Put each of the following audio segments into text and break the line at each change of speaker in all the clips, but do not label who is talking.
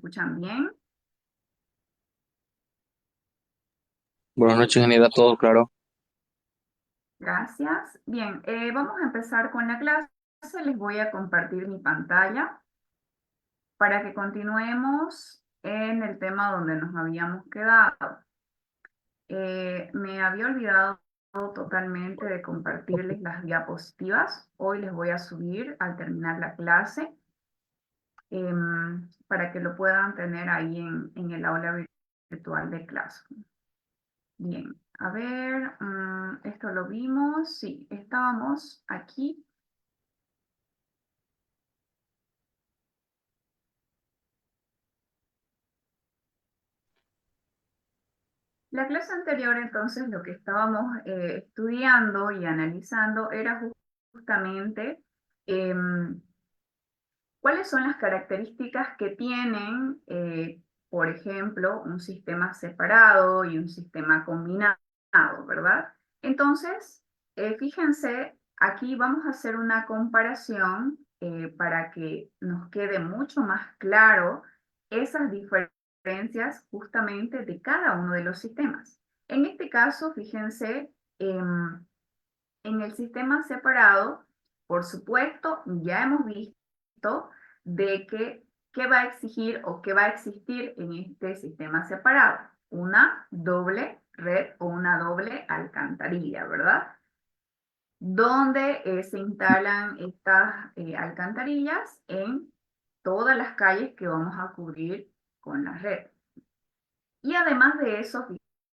escuchan bien?
Buenas noches, Anita, todo claro.
Gracias. Bien, vamos a empezar con la clase. Les voy a compartir mi pantalla para que continuemos en el tema donde nos habíamos quedado. Me había olvidado totalmente de compartirles las diapositivas. Hoy les voy a subir al terminar la clase para que lo puedan tener ahí en el aula virtual de clase. Bien, a ver, esto lo vimos, sí, estábamos aquí. La clase anterior, entonces, lo que estábamos estudiando y analizando era justamente cuáles son las características que tienen, por ejemplo, un sistema separado y un sistema combinado, ¿verdad? Entonces, fíjense, aquí vamos a hacer una comparación para que nos quede mucho más claro esas diferencias justamente de cada uno de los sistemas. En este caso, fíjense, en el sistema separado, por supuesto, ya hemos visto de que qué va a exigir o qué va a existir en este sistema separado. Una doble red o una doble alcantarilla, ¿verdad? Donde se instalan estas alcantarillas en todas las calles que vamos a cubrir con la red. Y además de eso,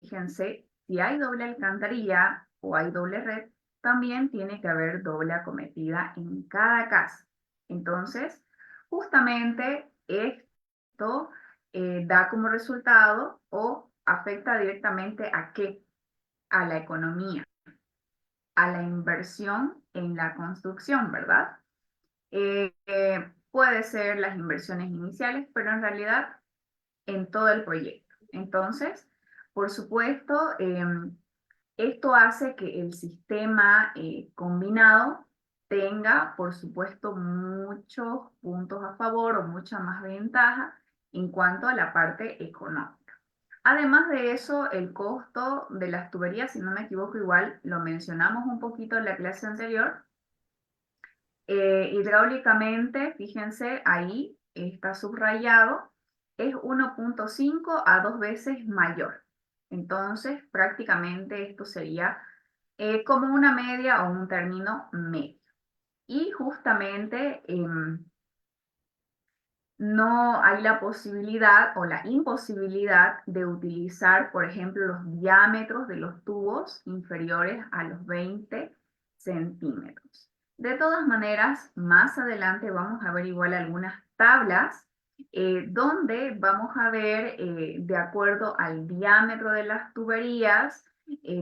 fíjense, si hay doble alcantarilla o hay doble red, también tiene que haber doble acometida en cada casa. Entonces, justamente esto da como resultado o afecta directamente a qué? A la economía, a la inversión en la construcción, ¿verdad? Puede ser las inversiones iniciales, pero en realidad en todo el proyecto. Entonces, por supuesto, esto hace que el sistema combinado tenga, por supuesto, muchos puntos a favor o mucha más ventaja en cuanto a la parte económica. Además de eso, el costo de las tuberías, si no me equivoco, igual lo mencionamos un poquito en la clase anterior. Hidráulicamente, fíjense, ahí está subrayado, es 1.5 a 2 veces mayor. Entonces, prácticamente esto sería como una media o un término medio. Y justamente no hay la posibilidad o la imposibilidad de utilizar, por ejemplo, los diámetros de los tubos inferiores a los 20 centímetros. De todas maneras, más adelante vamos a ver igual algunas tablas donde vamos a ver, de acuerdo al diámetro de las tuberías,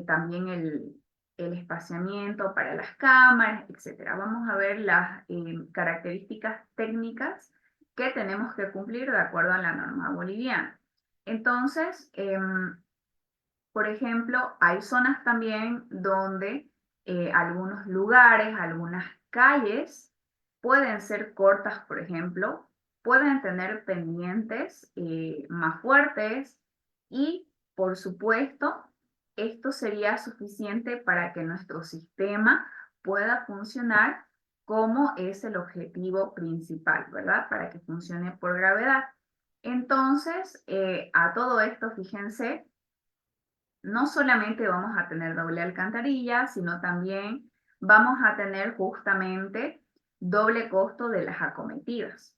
también el espaciamiento para las cámaras, etcétera. Vamos a ver las características técnicas que tenemos que cumplir de acuerdo a la norma boliviana. Entonces, por ejemplo, hay zonas también donde algunos lugares, algunas calles pueden ser cortas, por ejemplo, pueden tener pendientes más fuertes y, por supuesto, esto sería suficiente para que nuestro sistema pueda funcionar como es el objetivo principal, ¿verdad? Para que funcione por gravedad. Entonces, a todo esto, fíjense, no solamente vamos a tener doble alcantarilla, sino también vamos a tener justamente doble costo de las acometidas.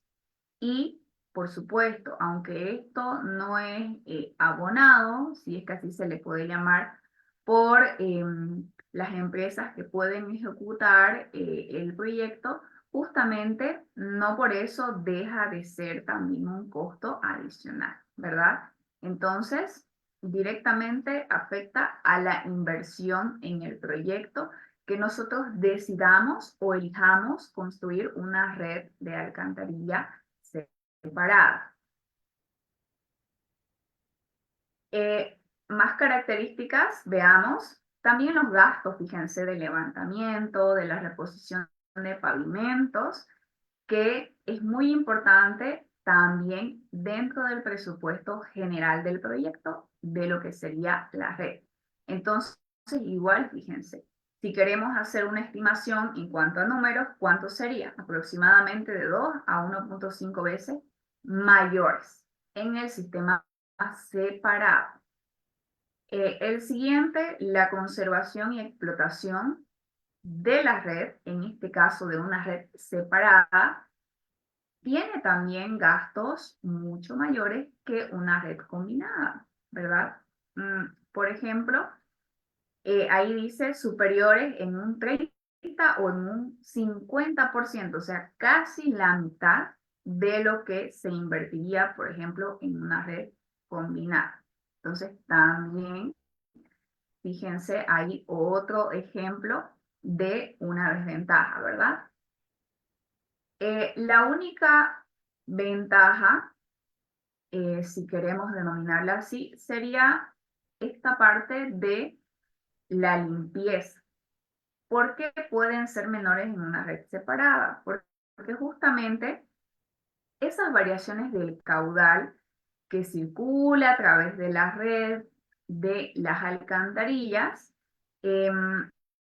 Y, por supuesto, aunque esto no es abonado, si es que así se le puede llamar, por las empresas que pueden ejecutar el proyecto, justamente no por eso deja de ser también un costo adicional, ¿verdad? Entonces, directamente afecta a la inversión en el proyecto que nosotros decidamos o elijamos construir una red de alcantarilla separada. Más características, veamos, también los gastos, fíjense, de levantamiento, de la reposición de pavimentos, que es muy importante también dentro del presupuesto general del proyecto de lo que sería la red. Entonces, igual, fíjense, si queremos hacer una estimación en cuanto a números, ¿cuánto sería? Aproximadamente de 2 a 1.5 veces mayores en el sistema separado. El siguiente, la conservación y explotación de la red, en este caso de una red separada, tiene también gastos mucho mayores que una red combinada, ¿verdad? Por ejemplo, ahí dice superiores en un 30 o en un 50%, o sea, casi la mitad de lo que se invertiría, por ejemplo, en una red combinada. Entonces, también, fíjense, hay otro ejemplo de una desventaja, ¿verdad? La única ventaja, si queremos denominarla así, sería esta parte de la limpieza. ¿Por qué pueden ser menores en una red separada? Porque justamente esas variaciones del caudal que circula a través de la red de las alcantarillas,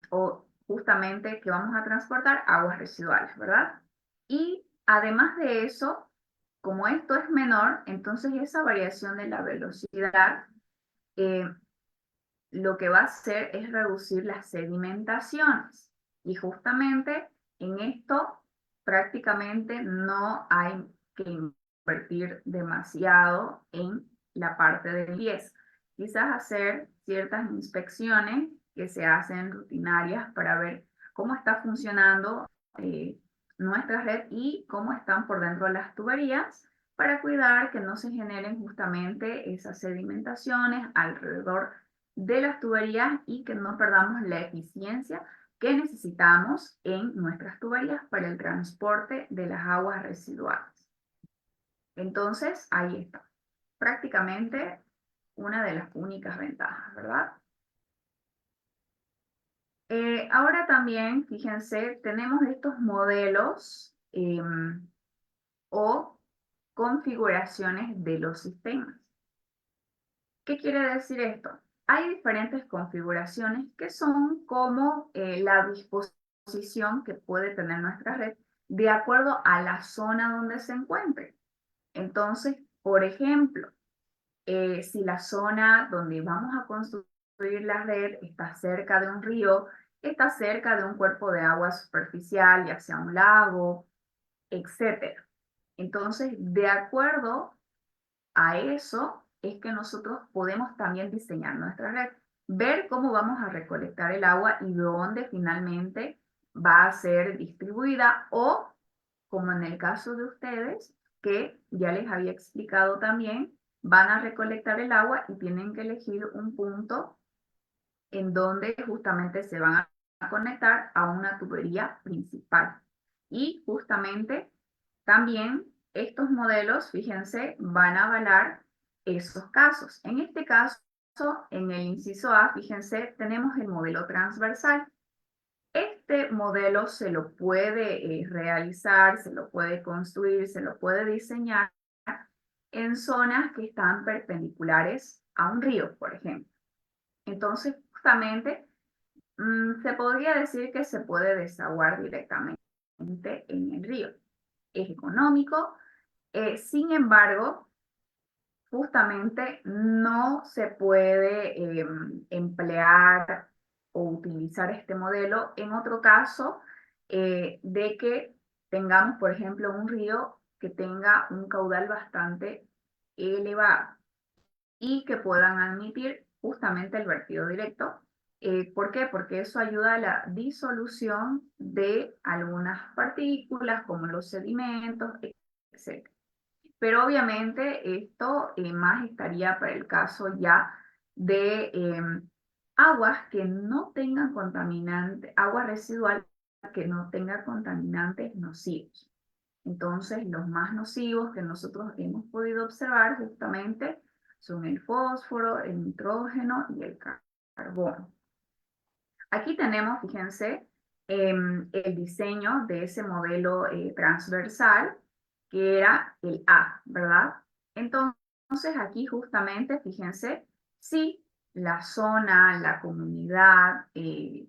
o justamente que vamos a transportar aguas residuales, ¿verdad? Y además de eso, como esto es menor, entonces esa variación de la velocidad eh, lo que va a hacer es reducir las sedimentaciones. Y justamente en esto prácticamente no hay que invertir demasiado en la parte del IES. Quizás hacer ciertas inspecciones que se hacen rutinarias para ver cómo está funcionando nuestra red y cómo están por dentro las tuberías para cuidar que no se generen justamente esas sedimentaciones alrededor de las tuberías y que no perdamos la eficiencia que necesitamos en nuestras tuberías para el transporte de las aguas residuales. Entonces, ahí está. Prácticamente una de las únicas ventajas, ¿verdad? Ahora también, fíjense, tenemos estos modelos o configuraciones de los sistemas. ¿Qué quiere decir esto? Hay diferentes configuraciones que son como la disposición que puede tener nuestra red de acuerdo a la zona donde se encuentre. Entonces, por ejemplo, si la zona donde vamos a construir la red está cerca de un río, está cerca de un cuerpo de agua superficial, ya sea un lago, etc. Entonces, de acuerdo a eso es que nosotros podemos también diseñar nuestra red, ver cómo vamos a recolectar el agua y dónde finalmente va a ser distribuida o, como en el caso de ustedes, que ya les había explicado también, van a recolectar el agua y tienen que elegir un punto en donde justamente se van a conectar a una tubería principal. Y justamente también estos modelos, fíjense, van a avalar esos casos. En este caso, en el inciso A, fíjense, tenemos el modelo transversal. Este modelo se lo puede realizar, se lo puede construir, se lo puede diseñar en zonas que están perpendiculares a un río, por ejemplo. Entonces, justamente, se podría decir que se puede desaguar directamente en el río. Es económico, sin embargo, justamente no se puede emplear o utilizar este modelo en otro caso de que tengamos, por ejemplo, un río que tenga un caudal bastante elevado y que puedan admitir justamente el vertido directo. ¿Por qué? Porque eso ayuda a la disolución de algunas partículas como los sedimentos, etc. Pero obviamente esto más estaría para el caso ya de aguas que no tengan contaminantes, agua residual que no tenga contaminantes nocivos. Entonces, los más nocivos que nosotros hemos podido observar justamente son el fósforo, el nitrógeno y el carbono. Aquí tenemos, fíjense, el diseño de ese modelo transversal que era el A, ¿verdad? Entonces aquí justamente, fíjense, si la zona, la comunidad, el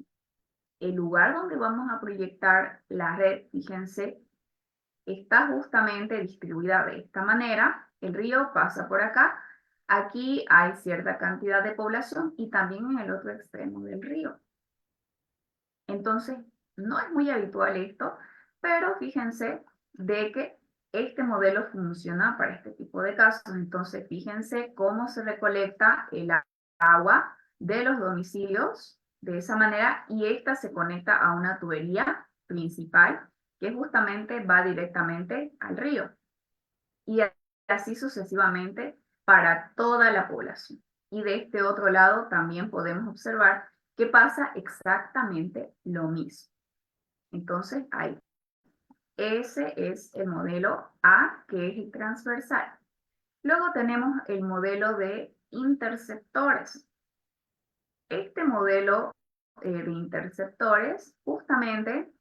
lugar donde vamos a proyectar la red, fíjense, está justamente distribuida de esta manera. El río pasa por acá. Aquí hay cierta cantidad de población y también en el otro extremo del río. Entonces, no es muy habitual esto, pero fíjense de que este modelo funciona para este tipo de casos. Entonces, fíjense cómo se recolecta el agua de los domicilios de esa manera y esta se conecta a una tubería principal que justamente va directamente al río. Y así sucesivamente para toda la población. Y de este otro lado también podemos observar que pasa exactamente lo mismo. Entonces, ahí, ese es el modelo A, que es el transversal. Luego tenemos el modelo de interceptores. Este modelo de interceptores, justamente,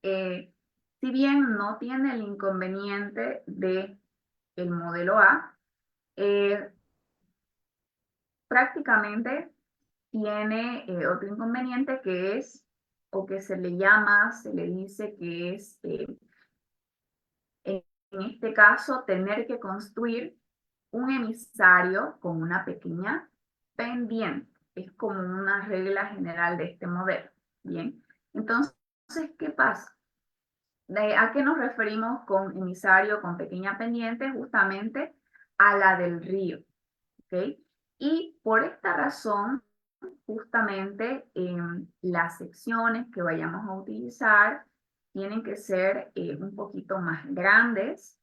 si bien no tiene el inconveniente de el modelo A, eh, prácticamente tiene otro inconveniente que es, o que se le llama, se le dice que es, en este caso, tener que construir un emisario con una pequeña pendiente. Es como una regla general de este modelo. Bien, entonces, ¿qué pasa? ¿A qué nos referimos con emisario con pequeña pendiente? Justamente a la del río. ¿Ok? Y por esta razón, justamente las secciones que vayamos a utilizar tienen que ser un poquito más grandes,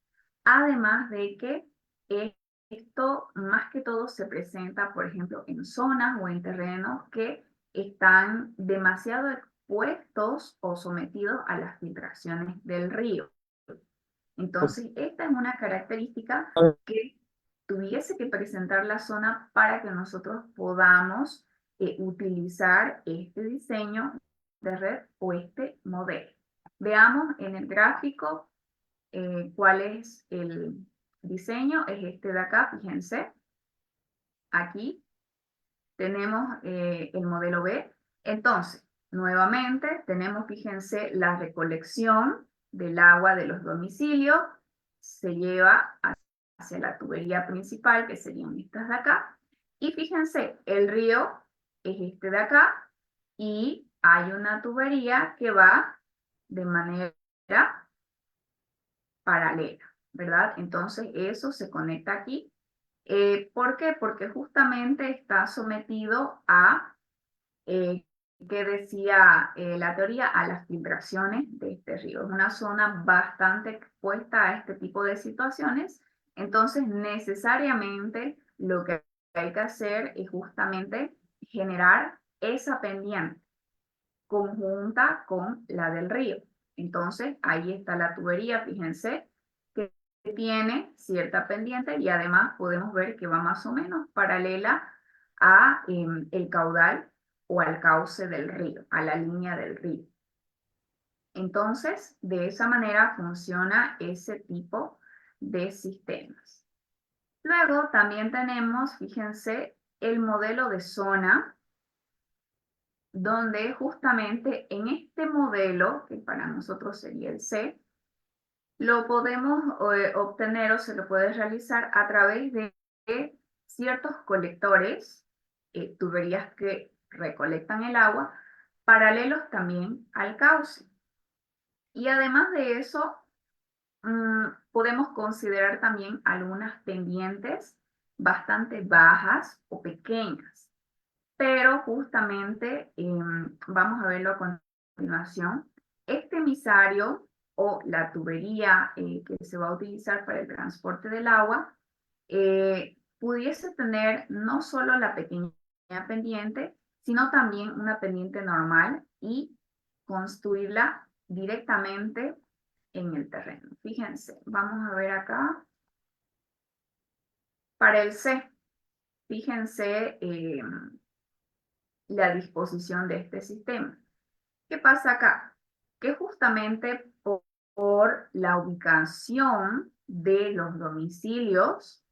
además de que esto más que todo se presenta, por ejemplo, en zonas o en terrenos que están demasiado expuestos o sometidos a las filtraciones del río. Entonces, esta es una característica que tuviese que presentar la zona para que nosotros podamos utilizar este diseño de red o este modelo. Veamos en el gráfico cuál es el diseño. Es este de acá, fíjense. Aquí tenemos el modelo B. Entonces, nuevamente tenemos, fíjense, la recolección del agua de los domicilios se lleva hacia la tubería principal, que serían estas de acá. Y fíjense, el río es este de acá y hay una tubería que va de manera paralela, ¿verdad? Entonces eso se conecta aquí. ¿Por qué? Porque justamente está sometido a que decía la teoría, a las filtraciones de este río. Es una zona bastante expuesta a este tipo de situaciones, entonces necesariamente lo que hay que hacer es justamente generar esa pendiente conjunta con la del río. Entonces, ahí está la tubería, fíjense, que tiene cierta pendiente y además podemos ver que va más o menos paralela a el caudal o al cauce del río, a la línea del río. Entonces, de esa manera funciona ese tipo de sistemas. Luego también tenemos, fíjense, el modelo de zona, donde justamente en este modelo, que para nosotros sería el C, lo podemos obtener o se lo puede realizar a través de ciertos colectores, tuberías que recolectan el agua, paralelos también al cauce. Y además de eso, podemos considerar también algunas pendientes bastante bajas o pequeñas, pero justamente vamos a verlo a continuación. Este emisario o la tubería que se va a utilizar para el transporte del agua pudiese tener no solo la pequeña pendiente, sino también una pendiente normal y construirla directamente en el terreno. Fíjense, vamos a ver acá. Para el C, fíjense la disposición de este sistema. ¿Qué pasa acá? Que justamente por la ubicación de los domicilios,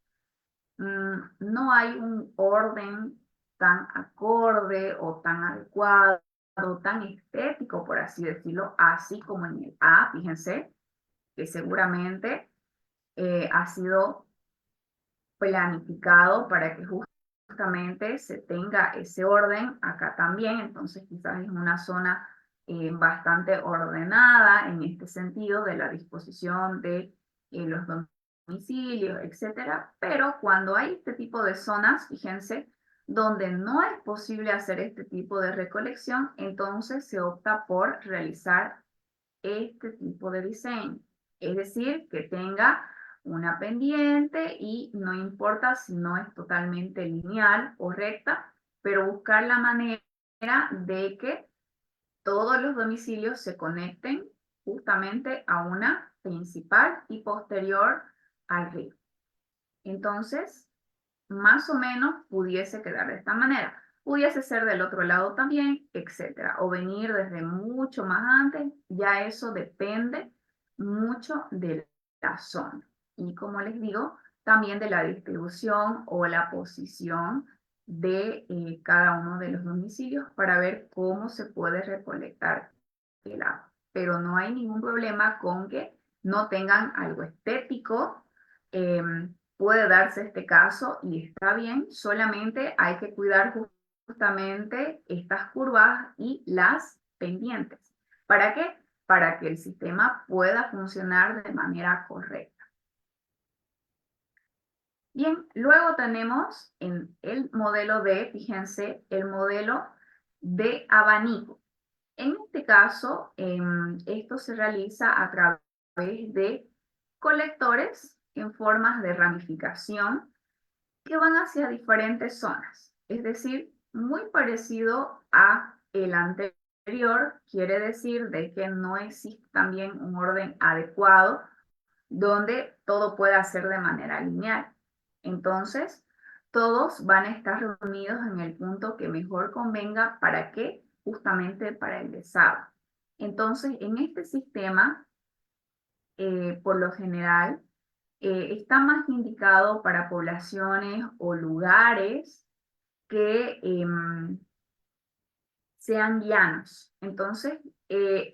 no hay un orden tan acorde o tan adecuado, tan estético, por así decirlo, así como en el A, fíjense, que seguramente ha sido planificado para que justamente se tenga ese orden acá también. Entonces quizás es una zona bastante ordenada en este sentido de la disposición de los domicilios, etcétera. Pero cuando hay este tipo de zonas, fíjense, donde no es posible hacer este tipo de recolección, entonces se opta por realizar este tipo de diseño. Es decir, que tenga una pendiente y no importa si no es totalmente lineal o recta, pero buscar la manera de que todos los domicilios se conecten justamente a una principal y posterior al río. Entonces, más o menos pudiese quedar de esta manera. Pudiese ser del otro lado también, etcétera, o venir desde mucho más antes, ya eso depende mucho de la zona. Y como les digo, también de la distribución o la posición de cada uno de los domicilios para ver cómo se puede recolectar el agua. Pero no hay ningún problema con que no tengan algo estético. Puede darse este caso y está bien, solamente hay que cuidar justamente estas curvas y las pendientes. ¿Para qué? Para que el sistema pueda funcionar de manera correcta. Bien, luego tenemos en el modelo D, fíjense, el modelo de abanico. En este caso, esto se realiza a través de colectores en formas de ramificación que van hacia diferentes zonas. Es decir, muy parecido a el anterior, quiere decir de que no existe también un orden adecuado donde todo pueda ser de manera lineal. Entonces, todos van a estar reunidos en el punto que mejor convenga para qué, justamente para el desagüe. Entonces, en este sistema, por lo general, está más indicado para poblaciones o lugares que sean llanos. Entonces,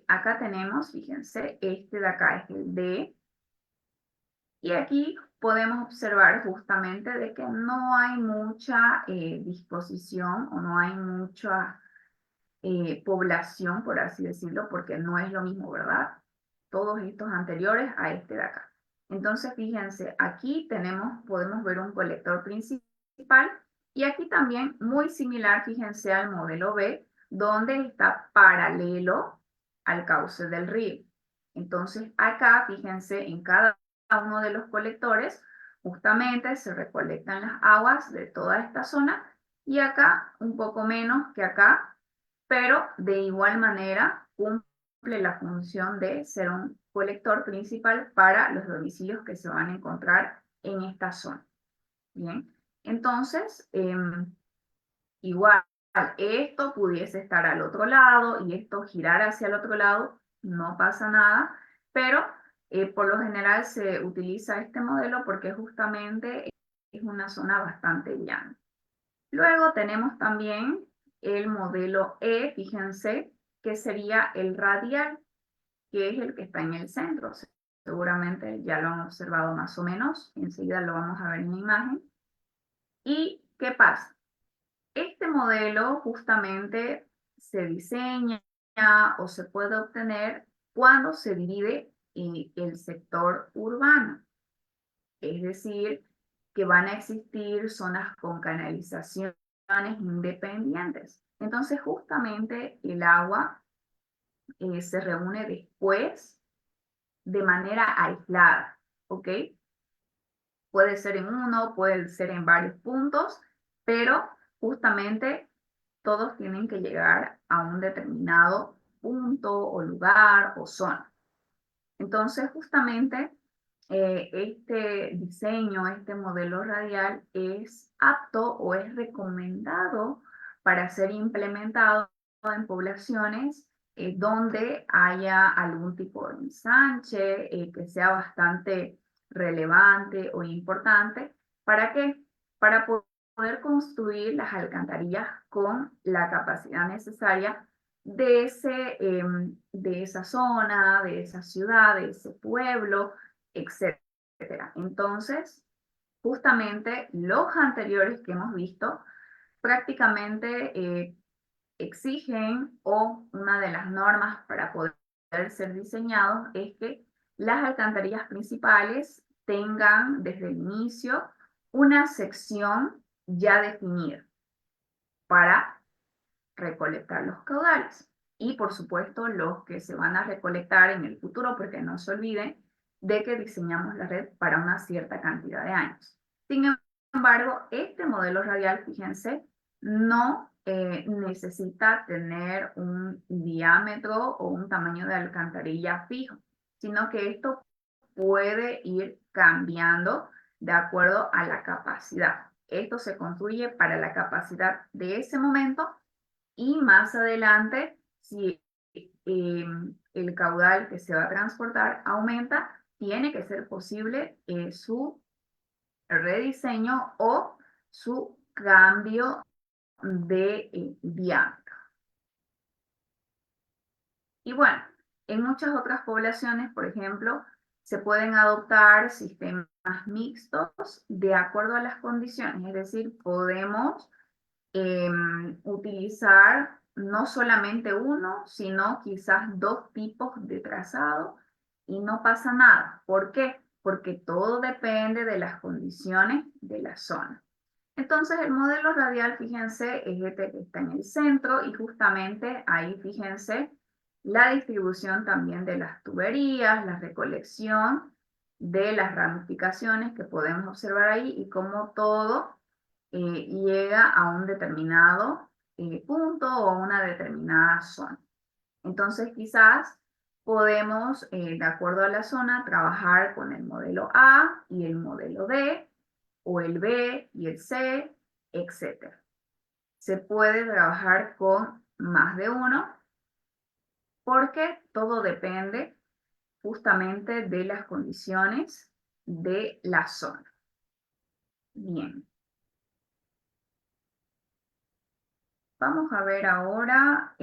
acá tenemos, fíjense, este de acá es el D, y aquí podemos observar justamente de que no hay mucha disposición o no hay mucha población, por así decirlo, porque no es lo mismo, ¿verdad? Todos estos anteriores a este de acá. Entonces, fíjense, aquí podemos ver un colector principal y aquí también muy similar, fíjense, al modelo B, donde está paralelo al cauce del río. Entonces, acá, fíjense, en cada uno de los colectores, justamente se recolectan las aguas de toda esta zona y acá un poco menos que acá, pero de igual manera cumple la función de ser un colector principal para los domicilios que se van a encontrar en esta zona. Bien, entonces, igual esto pudiese estar al otro lado y esto girar hacia el otro lado, no pasa nada, pero por lo general se utiliza este modelo porque justamente es una zona bastante llana. Luego tenemos también el modelo E, fíjense, que sería el radial, que es el que está en el centro. Seguramente ya lo han observado más o menos, enseguida lo vamos a ver en la imagen. ¿Y qué pasa? Este modelo justamente se diseña o se puede obtener cuando se divide en el sector urbano. Es decir, que van a existir zonas con canalizaciones independientes. Entonces, justamente el agua se reúne después de manera aislada, ¿ok? Puede ser en uno, puede ser en varios puntos, pero justamente todos tienen que llegar a un determinado punto o lugar o zona. Entonces, justamente este diseño, este modelo radial es apto o es recomendado para ser implementado en poblaciones donde haya algún tipo de ensanche que sea bastante relevante o importante. ¿Para qué? Para poder construir las alcantarillas con la capacidad necesaria de esa zona, de esa ciudad, de ese pueblo, etcétera. Entonces, justamente los anteriores que hemos visto prácticamente exigen, o una de las normas para poder ser diseñados es que las alcantarillas principales tengan desde el inicio una sección ya definida para recolectar los caudales. Y por supuesto los que se van a recolectar en el futuro, porque no se olviden de que diseñamos la red para una cierta cantidad de años. Sin embargo, este modelo radial, fíjense, no necesita tener un diámetro o un tamaño de alcantarilla fijo, sino que esto puede ir cambiando de acuerdo a la capacidad. Esto se construye para la capacidad de ese momento y más adelante, si el caudal que se va a transportar aumenta, tiene que ser posible su rediseño o su cambio de diámetro. Y bueno, en muchas otras poblaciones, por ejemplo, se pueden adoptar sistemas mixtos de acuerdo a las condiciones, es decir, podemos utilizar no solamente uno, sino quizás dos tipos de trazado y no pasa nada. ¿Por qué? Porque todo depende de las condiciones de la zona. Entonces el modelo radial, fíjense, es este que está en el centro y justamente ahí, fíjense, la distribución también de las tuberías, la recolección de las ramificaciones que podemos observar ahí y cómo todo llega a un determinado punto o una determinada zona. Entonces quizás podemos, de acuerdo a la zona, trabajar con el modelo A y el modelo D, o el B y el C, etc. Se puede trabajar con más de uno porque todo depende justamente de las condiciones de la zona. Bien, vamos a ver ahora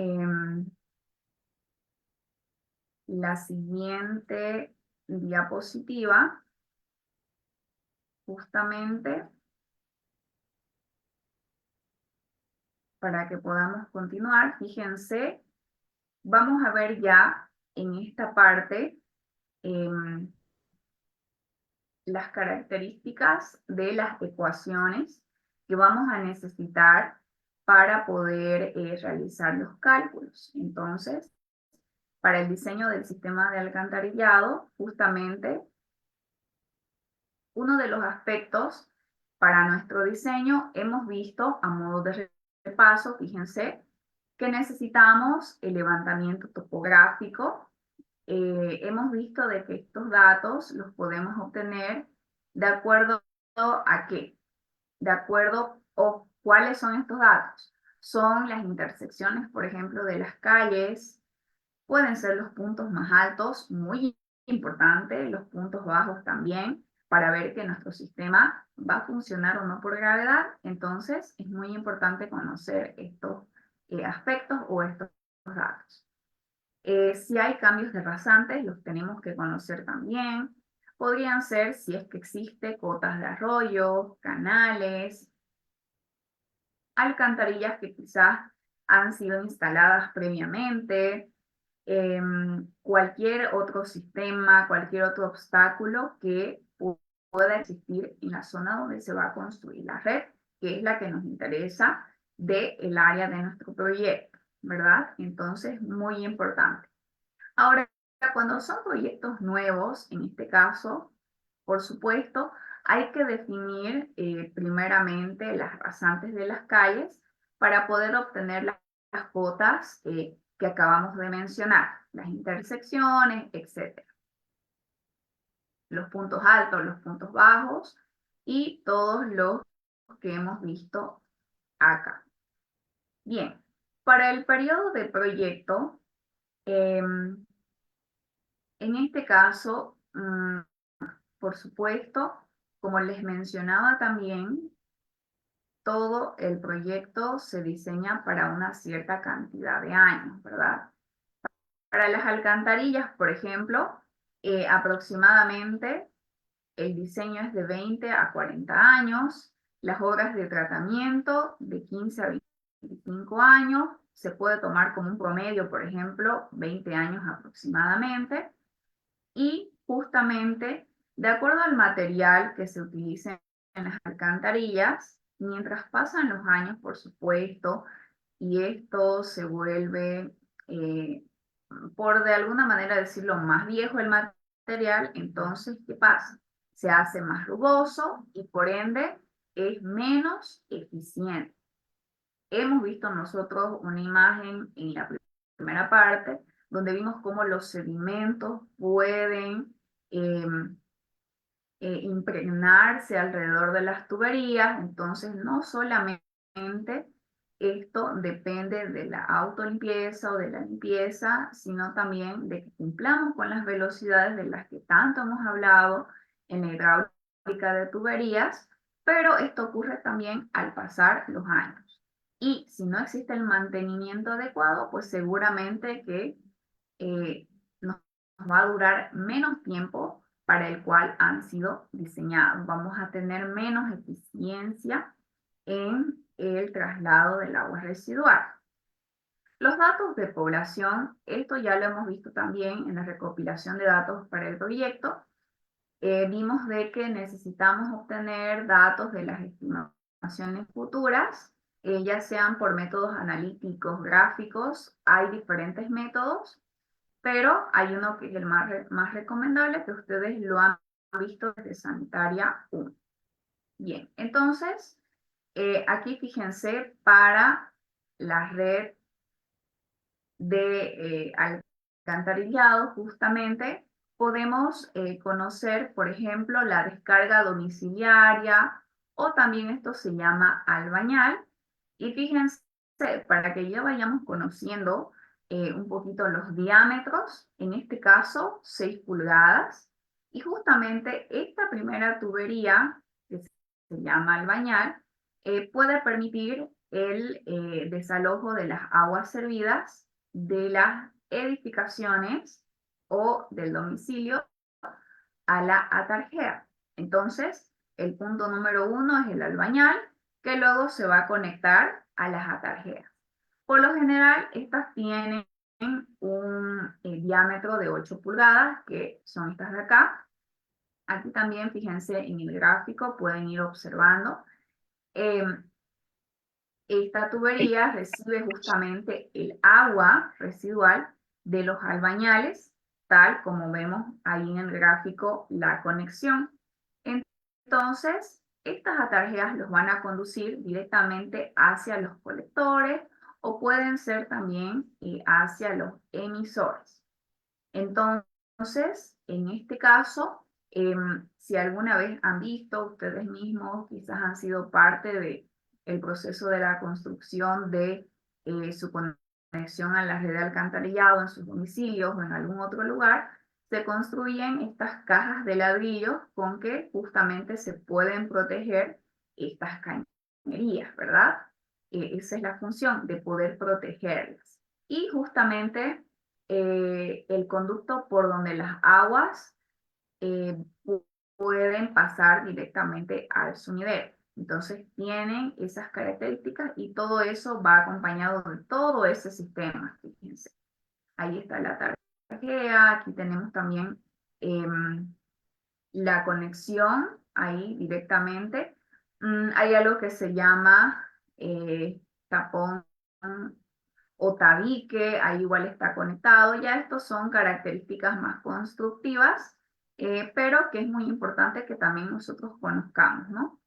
la siguiente diapositiva, justamente para que podamos continuar. Fíjense, vamos a ver ya en esta parte las características de las ecuaciones que vamos a necesitar para poder realizar los cálculos. Entonces, para el diseño del sistema de alcantarillado, justamente uno de los aspectos para nuestro diseño hemos visto a modo de repaso, fíjense, que necesitamos el levantamiento topográfico. Hemos visto de que estos datos los podemos obtener de acuerdo a qué, de acuerdo o cuáles son estos datos. Son las intersecciones, por ejemplo, de las calles, pueden ser los puntos más altos, muy importante, los puntos bajos también, para ver que nuestro sistema va a funcionar o no por gravedad. Entonces, es muy importante conocer estos aspectos o estos datos. Si hay cambios de rasantes, los tenemos que conocer también. Podrían ser, si es que existe, cotas de arroyo, canales, alcantarillas que quizás han sido instaladas previamente, cualquier otro sistema, cualquier otro obstáculo que pueda existir en la zona donde se va a construir la red, que es la que nos interesa del área de nuestro proyecto, ¿verdad? Entonces, muy importante. Ahora, cuando son proyectos nuevos, en este caso, por supuesto, hay que definir primeramente las rasantes de las calles para poder obtener las cotas que acabamos de mencionar, las intersecciones, etc. Los puntos altos, los puntos bajos y todos los que hemos visto acá. Bien, para el periodo de proyecto, En este caso, por supuesto, como les mencionaba también, todo el proyecto se diseña para una cierta cantidad de años, ¿verdad? Para las alcantarillas, por ejemplo, aproximadamente el diseño es de 20 a 40 años, las obras de tratamiento de 15 a 25 años, se puede tomar como un promedio, por ejemplo, 20 años aproximadamente, y justamente, de acuerdo al material que se utilice en las alcantarillas, mientras pasan los años, por supuesto, y esto se vuelve, eh, por de alguna manera decirlo, más viejo el material, entonces, ¿qué pasa? Se hace más rugoso y por ende es menos eficiente. Hemos visto nosotros una imagen en la primera parte donde vimos cómo los sedimentos pueden eh, impregnarse alrededor de las tuberías, entonces no solamente esto depende de la autolimpieza o de la limpieza, sino también de que cumplamos con las velocidades de las que tanto hemos hablado en la hidráulica de tuberías, pero esto ocurre también al pasar los años. Y si no existe el mantenimiento adecuado, pues seguramente que nos va a durar menos tiempo para el cual han sido diseñados. Vamos a tener menos eficiencia en el traslado del agua residual. Los datos de población, esto ya lo hemos visto también en la recopilación de datos para el proyecto. Vimos de que necesitamos obtener datos de las estimaciones futuras, ya sean por métodos analíticos, gráficos, hay diferentes métodos, pero hay uno que es el más recomendable, que ustedes lo han visto desde Sanitaria 1. Bien, entonces, aquí fíjense, para la red de alcantarillado, justamente, podemos conocer, por ejemplo, la descarga domiciliaria, o también esto se llama albañal. Y fíjense, para que ya vayamos conociendo un poquito los diámetros, en este caso 6 pulgadas, y justamente esta primera tubería, que se llama albañal, puede permitir el desalojo de las aguas servidas de las edificaciones o del domicilio a la atarjea. Entonces, el punto número 1 es el albañal, que luego se va a conectar a las atarjeas. Por lo general, estas tienen un diámetro de 8 pulgadas, que son estas de acá. Aquí también, fíjense en el gráfico, pueden ir observando. Esta tubería recibe justamente el agua residual de los albañales, tal como vemos ahí en el gráfico la conexión. Entonces, estas atarjeas los van a conducir directamente hacia los colectores o pueden ser también hacia los emisores. Entonces, en este caso, si alguna vez han visto ustedes mismos, quizás han sido parte de el proceso de la construcción de su conexión a la red de alcantarillado en sus domicilios o en algún otro lugar, se construyen estas cajas de ladrillos con que justamente se pueden proteger estas cañerías, ¿verdad? Esa es la función, de poder protegerlas. Y justamente el conducto por donde las aguas eh, pueden pasar directamente al sumidero. Entonces tienen esas características y todo eso va acompañado de todo ese sistema. Fíjense. Ahí está la tarjeta, aquí tenemos también la conexión, ahí directamente. Hay algo que se llama tapón o tabique, ahí igual está conectado. Ya estos son características más constructivas, pero que es muy importante que también nosotros conozcamos, ¿no?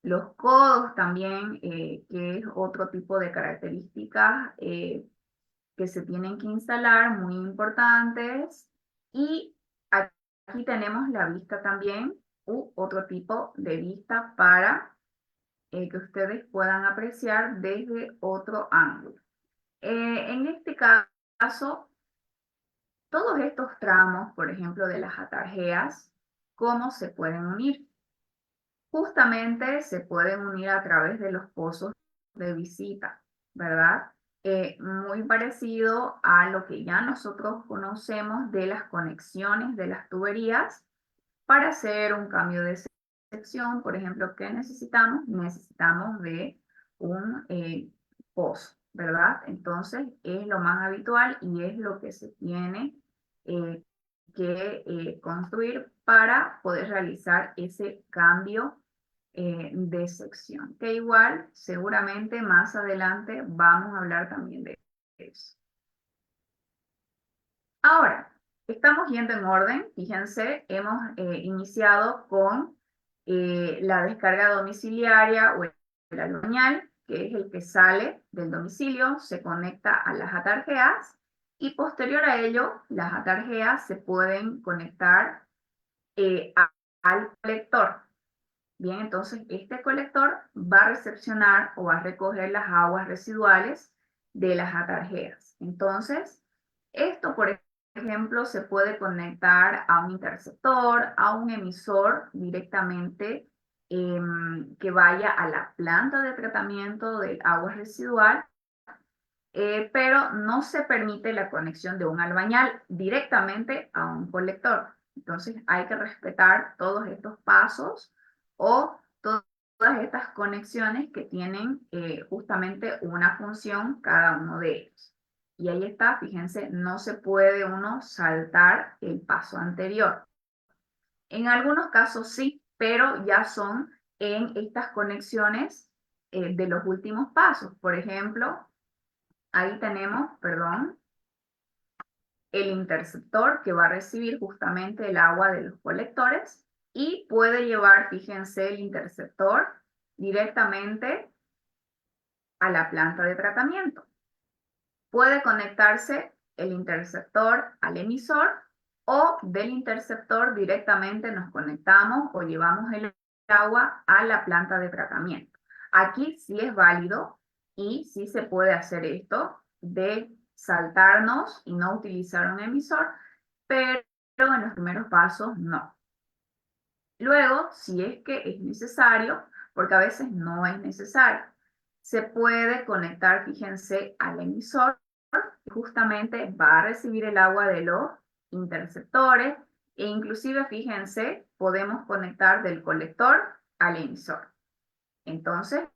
Los codos también, que es otro tipo de características que se tienen que instalar, muy importantes. Y aquí tenemos la vista también, u otro tipo de vista para que ustedes puedan apreciar desde otro ángulo. En este caso, Todos estos tramos, por ejemplo, de las atarjeas, ¿cómo se pueden unir? Justamente se pueden unir a través de los pozos de visita, ¿verdad? Muy parecido a lo que ya nosotros conocemos de las conexiones de las tuberías para hacer un cambio de sección. Por ejemplo, ¿qué necesitamos? Necesitamos de un pozo, ¿verdad? Entonces es lo más habitual y es lo que se tiene eh, que construir para poder realizar ese cambio de sección, que igual seguramente más adelante vamos a hablar también de eso. Ahora, estamos yendo en orden, fíjense, hemos iniciado con la descarga domiciliaria o el albañal, que es el que sale del domicilio, se conecta a las atarjeas y posterior a ello, las atarjeas se pueden conectar al colector. Bien, entonces este colector va a recepcionar o va a recoger las aguas residuales de las atarjeas. Entonces, esto, por ejemplo, se puede conectar a un interceptor, a un emisor directamente que vaya a la planta de tratamiento del agua residual, pero no se permite la conexión de un albañal directamente a un colector. Entonces hay que respetar todos estos pasos o todas estas conexiones que tienen justamente una función cada uno de ellos. Y ahí está, fíjense, no se puede uno saltar el paso anterior. En algunos casos sí, pero ya son en estas conexiones de los últimos pasos. Por ejemplo, ahí tenemos, perdón, el interceptor que va a recibir justamente el agua de los colectores y puede llevar, fíjense, el interceptor directamente a la planta de tratamiento. Puede conectarse el interceptor al emisor o del interceptor directamente nos conectamos o llevamos el agua a la planta de tratamiento. Aquí sí es válido y sí se puede hacer esto de saltarnos y no utilizar un emisor, pero en los primeros pasos no. Luego, si es que es necesario, porque a veces no es necesario, se puede conectar, fíjense, al emisor que justamente va a recibir el agua de los interceptores e inclusive, fíjense, podemos conectar del colector al emisor. Entonces,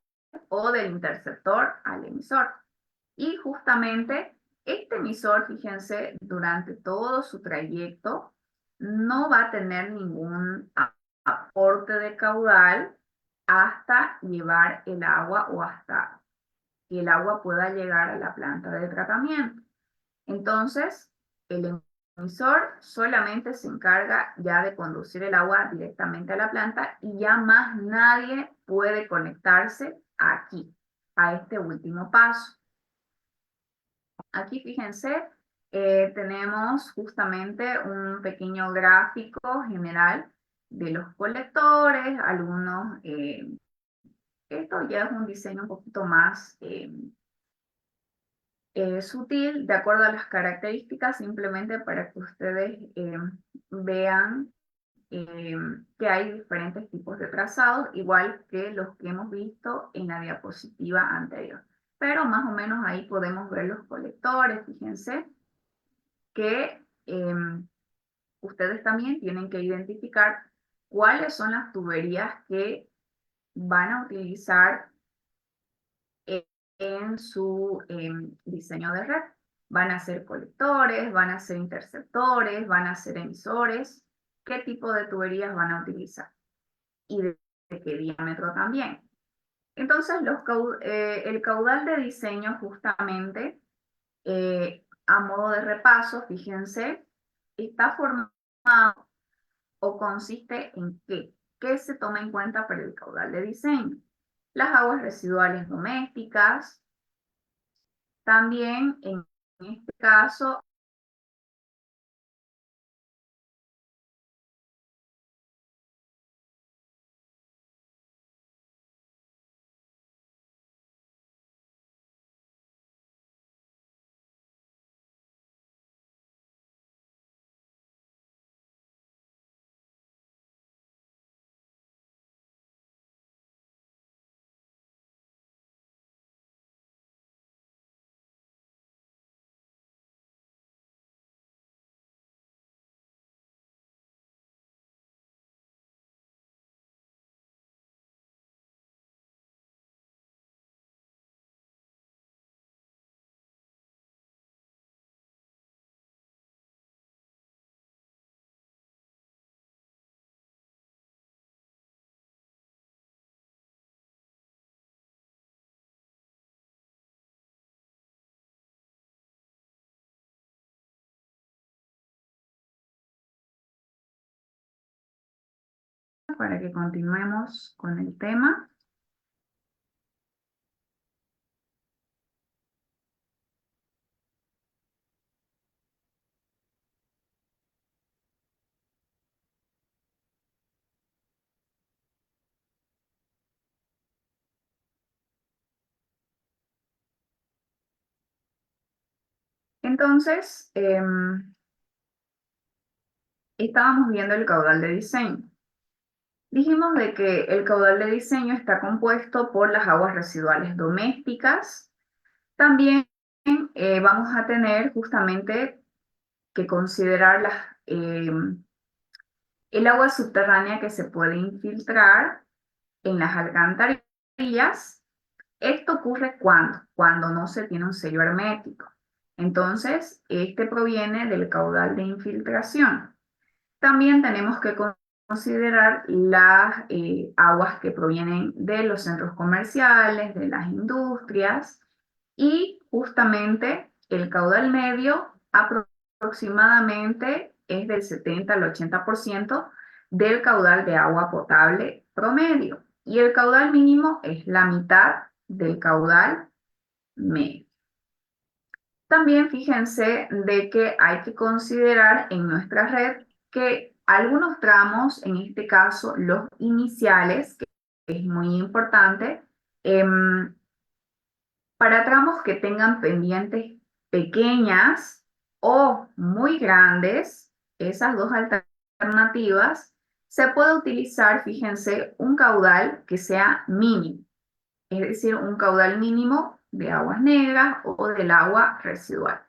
o del interceptor al emisor. Y justamente este emisor, fíjense, durante todo su trayecto no va a tener ningún aporte de caudal hasta llevar el agua o hasta que el agua pueda llegar a la planta de tratamiento. Entonces, el emisor solamente se encarga ya de conducir el agua directamente a la planta y ya más nadie puede conectarse aquí, a este último paso. Aquí fíjense, tenemos justamente un pequeño gráfico general de los colectores, algunos, esto ya es un diseño un poquito más sutil, de acuerdo a las características, simplemente para que ustedes vean que hay diferentes tipos de trazados, igual que los que hemos visto en la diapositiva anterior. Pero más o menos ahí podemos ver los colectores, fíjense que ustedes también tienen que identificar cuáles son las tuberías que van a utilizar en su diseño de red. Van a ser colectores, van a ser interceptores, van a ser emisores. ¿Qué tipo de tuberías van a utilizar? Y de qué diámetro también. Entonces, el caudal de diseño justamente, a modo de repaso, fíjense, está formado o consiste en qué. ¿Qué se toma en cuenta para el caudal de diseño? Las aguas residuales domésticas, también en este caso para que continuemos con el tema. Entonces, estábamos viendo el caudal de diseño. Dijimos de que el caudal de diseño está compuesto por las aguas residuales domésticas. También vamos a tener justamente que considerar el agua subterránea que se puede infiltrar en las alcantarillas. Esto ocurre cuando no se tiene un sello hermético. Entonces, este proviene del caudal de infiltración. También tenemos que considerar las aguas que provienen de los centros comerciales, de las industrias, y justamente el caudal medio aproximadamente es del 70 al 80% del caudal de agua potable promedio. Y el caudal mínimo es la mitad del caudal medio. También fíjense de que hay que considerar en nuestra red que algunos tramos, en este caso los iniciales, que es muy importante, para tramos que tengan pendientes pequeñas o muy grandes, esas dos alternativas, se puede utilizar, fíjense, un caudal que sea mínimo, es decir, un caudal mínimo de aguas negras o del agua residual.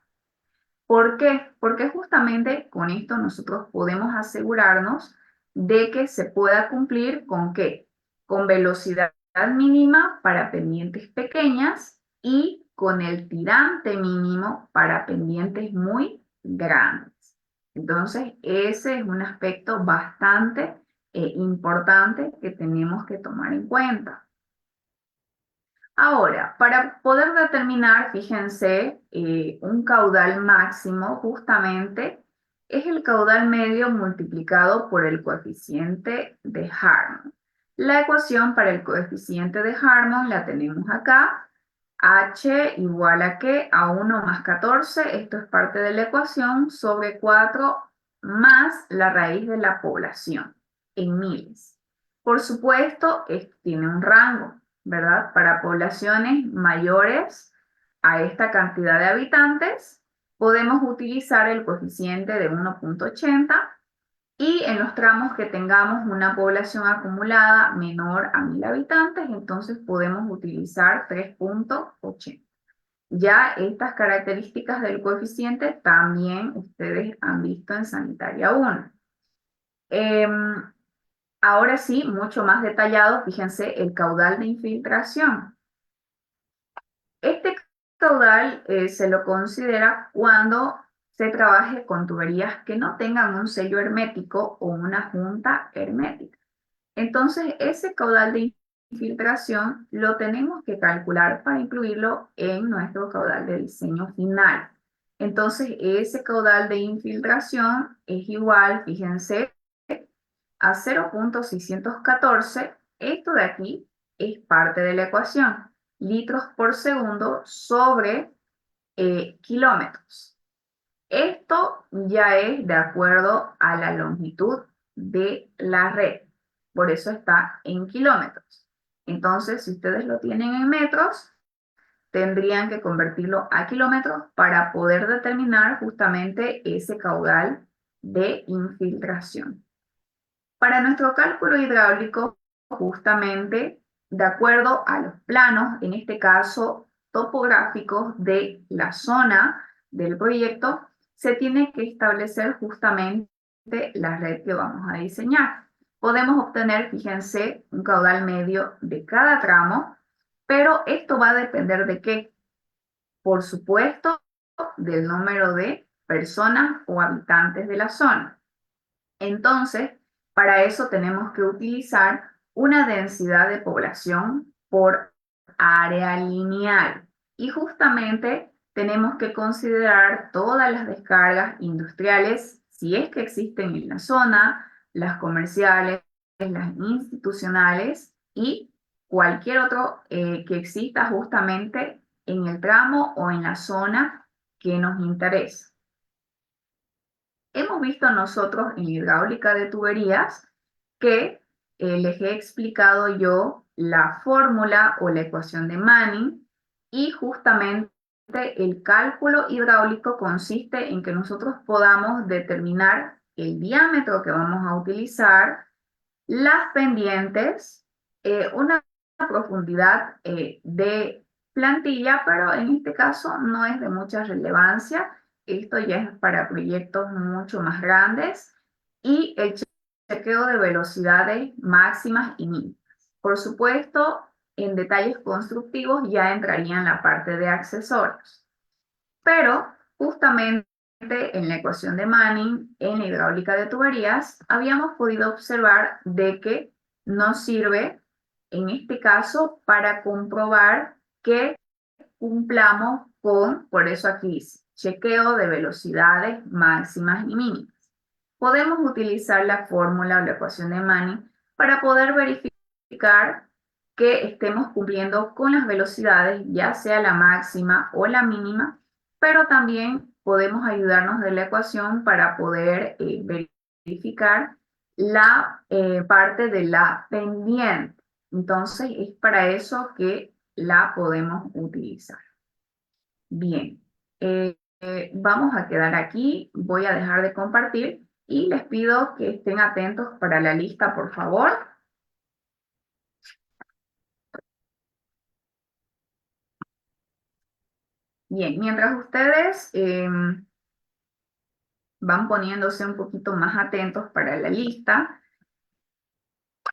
¿Por qué? Porque justamente con esto nosotros podemos asegurarnos de que se pueda cumplir con ¿qué? Con velocidad mínima para pendientes pequeñas y con el tirante mínimo para pendientes muy grandes. Entonces, ese es un aspecto bastante importante que tenemos que tomar en cuenta. Ahora, para poder determinar, fíjense, un caudal máximo justamente es el caudal medio multiplicado por el coeficiente de Harmon. La ecuación para el coeficiente de Harmon la tenemos acá. H igual a ¿qué? A 1 más 14, esto es parte de la ecuación, sobre 4 más la raíz de la población en miles. Por supuesto, esto tiene un rango, ¿verdad? Para poblaciones mayores a esta cantidad de habitantes, podemos utilizar el coeficiente de 1.80 y en los tramos que tengamos una población acumulada menor a 1000 habitantes, entonces podemos utilizar 3.80. Ya estas características del coeficiente también ustedes han visto en Sanitaria 1. Ahora sí, mucho más detallado, fíjense el caudal de infiltración. Este caudal se lo considera cuando se trabaje con tuberías que no tengan un sello hermético o una junta hermética. Entonces, ese caudal de infiltración lo tenemos que calcular para incluirlo en nuestro caudal de diseño final. Entonces, ese caudal de infiltración es igual, fíjense, a 0.614. Esto de aquí es parte de la ecuación. Litros por segundo sobre kilómetros. Esto ya es de acuerdo a la longitud de la red. Por eso está en kilómetros. Entonces, si ustedes lo tienen en metros, tendrían que convertirlo a kilómetros para poder determinar justamente ese caudal de infiltración. Para nuestro cálculo hidráulico, justamente, de acuerdo a los planos, en este caso topográficos de la zona del proyecto, se tiene que establecer justamente la red que vamos a diseñar. Podemos obtener, fíjense, un caudal medio de cada tramo, pero esto va a depender de qué. Por supuesto, del número de personas o habitantes de la zona. Entonces, para eso tenemos que utilizar una densidad de población por área lineal. Y justamente tenemos que considerar todas las descargas industriales, si es que existen en la zona, las comerciales, las institucionales y cualquier otro que exista justamente en el tramo o en la zona que nos interesa. Hemos visto nosotros en hidráulica de tuberías que les he explicado yo la fórmula o la ecuación de Manning y justamente el cálculo hidráulico consiste en que nosotros podamos determinar el diámetro que vamos a utilizar, las pendientes, una profundidad de plantilla, pero en este caso no es de mucha relevancia. Esto ya es para proyectos mucho más grandes y el chequeo de velocidades máximas y mínimas. Por supuesto, en detalles constructivos ya entraría en la parte de accesorios. Pero justamente en la ecuación de Manning, en la hidráulica de tuberías, habíamos podido observar de que nos sirve, en este caso, para comprobar que cumplamos con, por eso aquí dice, chequeo de velocidades máximas y mínimas. Podemos utilizar la fórmula o la ecuación de Manning para poder verificar que estemos cumpliendo con las velocidades, ya sea la máxima o la mínima, pero también podemos ayudarnos de la ecuación para poder verificar la parte de la pendiente. Entonces, es para eso que la podemos utilizar. Bien, vamos a quedar aquí, voy a dejar de compartir y les pido que estén atentos para la lista, por favor. Bien, mientras ustedes van poniéndose un poquito más atentos para la lista,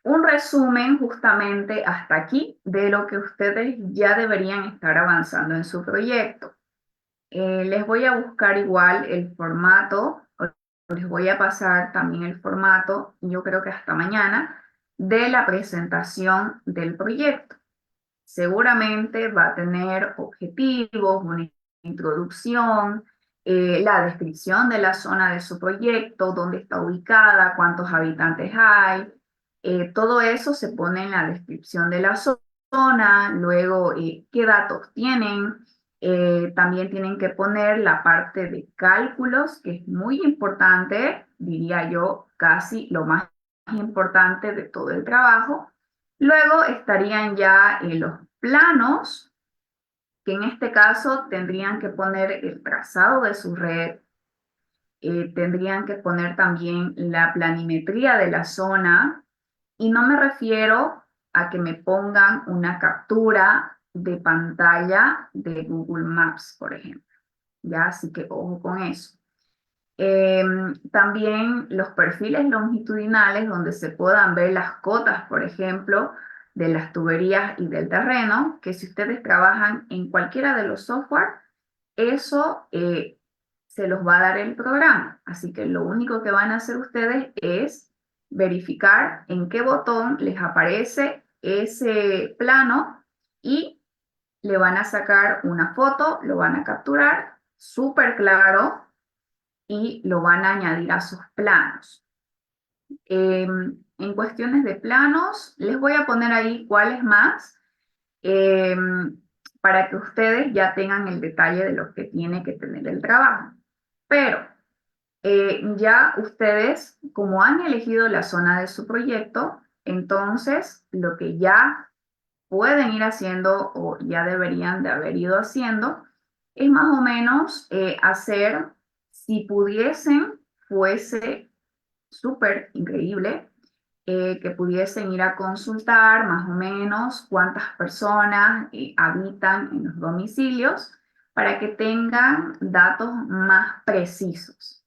un resumen justamente hasta aquí de lo que ustedes ya deberían estar avanzando en su proyecto. Les voy a buscar igual el formato, les voy a pasar también el formato, yo creo que hasta mañana, de la presentación del proyecto. Seguramente va a tener objetivos, una introducción, la descripción de la zona de su proyecto, dónde está ubicada, cuántos habitantes hay. Todo eso se pone en la descripción de la zona, luego qué datos tienen. También tienen que poner la parte de cálculos, que es muy importante, diría yo, casi lo más importante de todo el trabajo. Luego estarían ya los planos, que en este caso tendrían que poner el trazado de su red, tendrían que poner también la planimetría de la zona, y no me refiero a que me pongan una captura de pantalla de Google Maps, por ejemplo. Ya, así que ojo con eso. También los perfiles longitudinales donde se puedan ver las cotas, por ejemplo, de las tuberías y del terreno, que si ustedes trabajan en cualquiera de los software, eso se los va a dar el programa. Así que lo único que van a hacer ustedes es verificar en qué botón les aparece ese plano y le van a sacar una foto, lo van a capturar súper claro y lo van a añadir a sus planos. En cuestiones de planos, les voy a poner ahí cuáles más, para que ustedes ya tengan el detalle de lo que tiene que tener el trabajo. Pero ya ustedes, como han elegido la zona de su proyecto, entonces lo que ya pueden ir haciendo o ya deberían de haber ido haciendo es más o menos hacer, si pudiesen, fuese súper increíble que pudiesen ir a consultar más o menos cuántas personas habitan en los domicilios para que tengan datos más precisos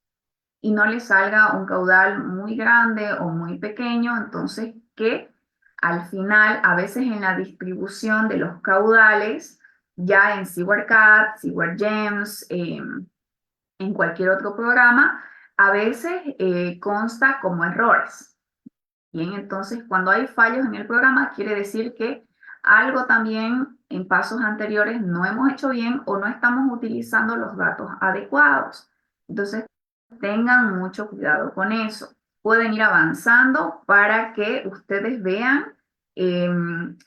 y no les salga un caudal muy grande o muy pequeño, entonces que al final, a veces en la distribución de los caudales, ya en SewerCAD, SewerGems, en cualquier otro programa, a veces consta como errores. Bien, entonces cuando hay fallos en el programa, quiere decir que algo también en pasos anteriores no hemos hecho bien o no estamos utilizando los datos adecuados. Entonces, tengan mucho cuidado con eso. pueden ir avanzando para que ustedes vean,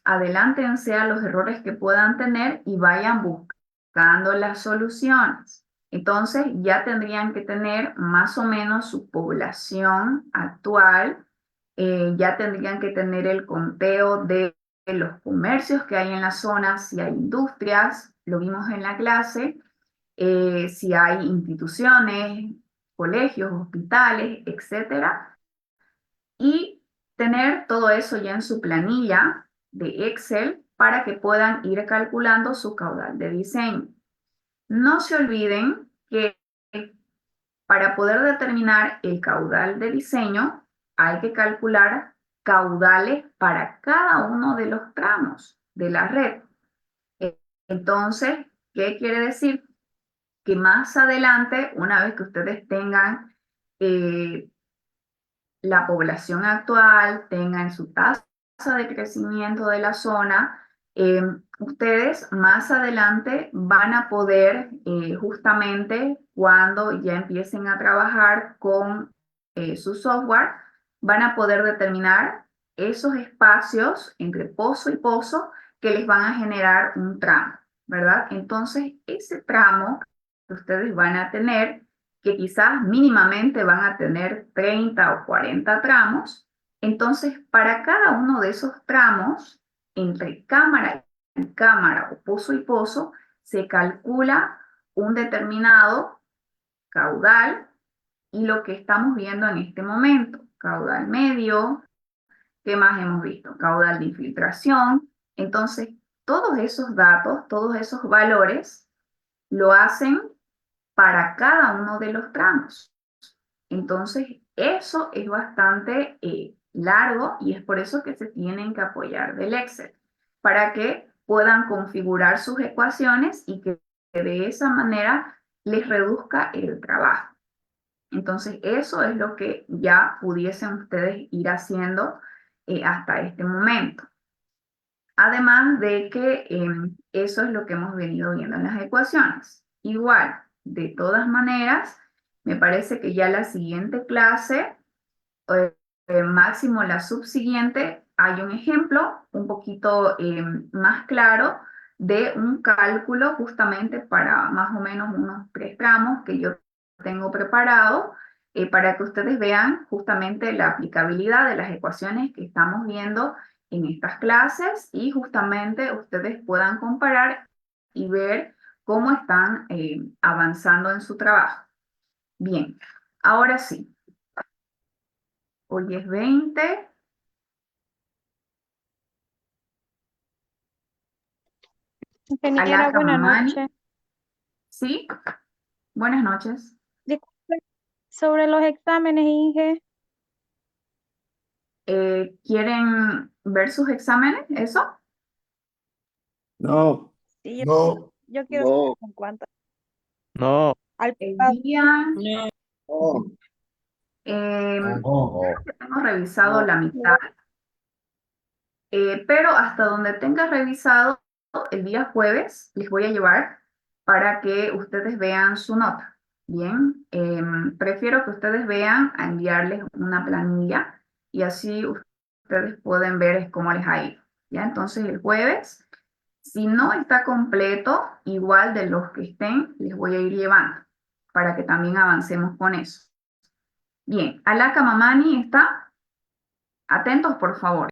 adelántense a los errores que puedan tener y vayan buscando las soluciones. Entonces ya tendrían que tener más o menos su población actual, ya tendrían que tener el conteo de los comercios que hay en la zona, si hay industrias, lo vimos en la clase, si hay instituciones, colegios, hospitales, etcétera, y tener todo eso ya en su planilla de Excel para que puedan ir calculando su caudal de diseño. No se olviden que para poder determinar el caudal de diseño hay que calcular caudales para cada uno de los tramos de la red. Entonces, ¿qué quiere decir? Que más adelante, una vez que ustedes tengan la población actual, tengan su tasa de crecimiento de la zona, ustedes más adelante van a poder, justamente cuando ya empiecen a trabajar con su software, van a poder determinar esos espacios entre pozo y pozo que les van a generar un tramo, ¿verdad? Entonces, ese tramo que ustedes van a tener, que quizás mínimamente van a tener 30 o 40 tramos, entonces para cada uno de esos tramos, entre cámara y cámara o pozo y pozo, se calcula un determinado caudal y lo que estamos viendo en este momento, caudal medio, ¿qué más hemos visto? Caudal de infiltración. Entonces, todos esos datos, todos esos valores, lo hacen para cada uno de los tramos. Entonces, eso es bastante largo y es por eso que se tienen que apoyar del Excel, para que puedan configurar sus ecuaciones y que de esa manera les reduzca el trabajo. Entonces, eso es lo que ya pudiesen ustedes ir haciendo hasta este momento. Además de que eso es lo que hemos venido viendo en las ecuaciones. Igual, de todas maneras, me parece que ya la siguiente clase, máximo la subsiguiente, hay un ejemplo un poquito más claro de un cálculo justamente para más o menos unos 3 tramos que yo tengo preparado, para que ustedes vean justamente la aplicabilidad de las ecuaciones que estamos viendo en estas clases y justamente ustedes puedan comparar y ver cómo están avanzando en su trabajo. Bien, ahora sí, hoy es 20.
Ingeniera,
Alaka
buenas
Mamani,
noches.
¿sí? Buenas noches.
Disculpe, sobre los exámenes, Inge,
¿Quieren ver sus exámenes? ¿Eso?
No,
sí,
no,
yo quiero
no,
saber con cuántas.
no,
Al
El
pasado,
día,
no, no,
tengo revisado
no.
la mitad, pero hasta donde tenga revisado el día jueves, les voy a llevar para que ustedes vean su nota. Bien, prefiero que ustedes vean a enviarles una planilla y así ustedes pueden ver cómo les ha ido. ¿Ya? Entonces el jueves, si no está completo, igual de los que estén, les voy a ir llevando para que también avancemos con eso. Bien, Alaka Mamani está. Atentos, por favor.